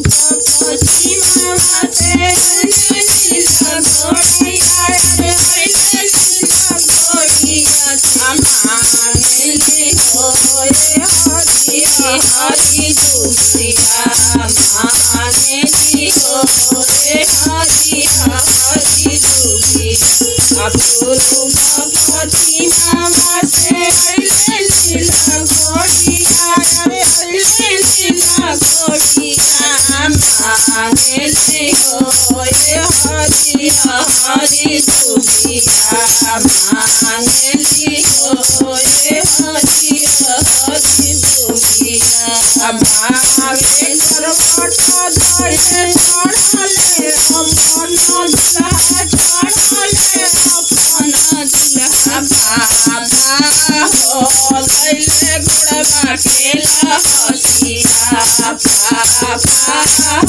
पश्चिमा से नीला घोड़िया रे नीला घोड़िया मांगले होए हरि हरि दुखिया मांगली होए हरि हरि दुखिया अपूर्व पश्चिमा से नीला घोड़िया रे नीला घोड़िया मांगले होए हरि हरि दुखिया मांगली होए हरि हरि दुखिया भावे करवटा धरे चढ़ले अपन दुल्हा चढ़ले अपन दुल्हा बाबा हो लैले गुड़बा खेला हसिया बाबा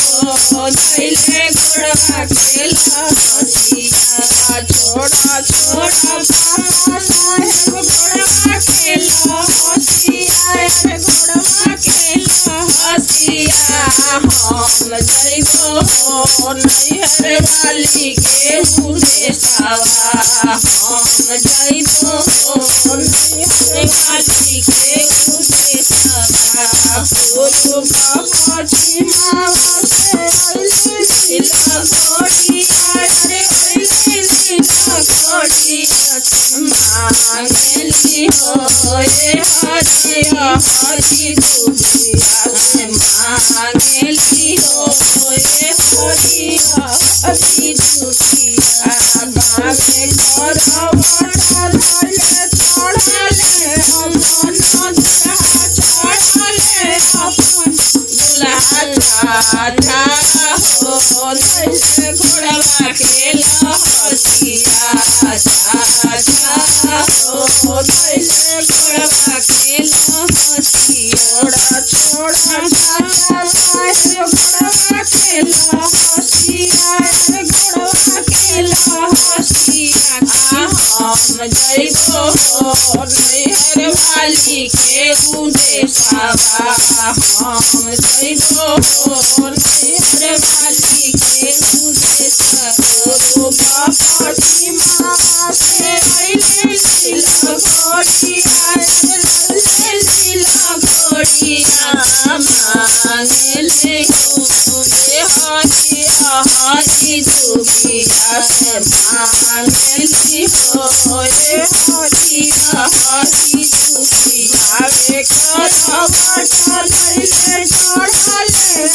हो लैले गुड़बा खेला हसिया छोड़ा छोड़ा बाबा साहेब गुड़बा खेला हसिया रे गुड़बा खेला हसिया हम जइबो नैहर वाली के उदेशवा हम जइबो नैहर वाली के उदेशवा पूर्व पश्चिमा से नीला घोड़िया रे नीला घोड़िया मांगली होए हरि हरि दुखिया मांगली होए हरि हरि दुखिया बाबे करवटा धरे चढ़ले अपन दुल्हा चढ़ले अपन दुल्हा राजा हो लैले घोड़वा खेला हसिया राजा हो लैले घोड़वा खेला हसिया छोड़ा राजा साहेब घोड़वा खेला हसिया रे घोड़वा खेला हसिया हम जइबो नैहर वाली के उदेशवा हम जइबो नैहर वाली के उदेशवा पश्चिमा से नीला घोड़िया नीला घोड़िया मांगले होए हरि हरि दुखिया से मांगली होए हरि हरि दुखिया वे करवटा धरे चढ़ले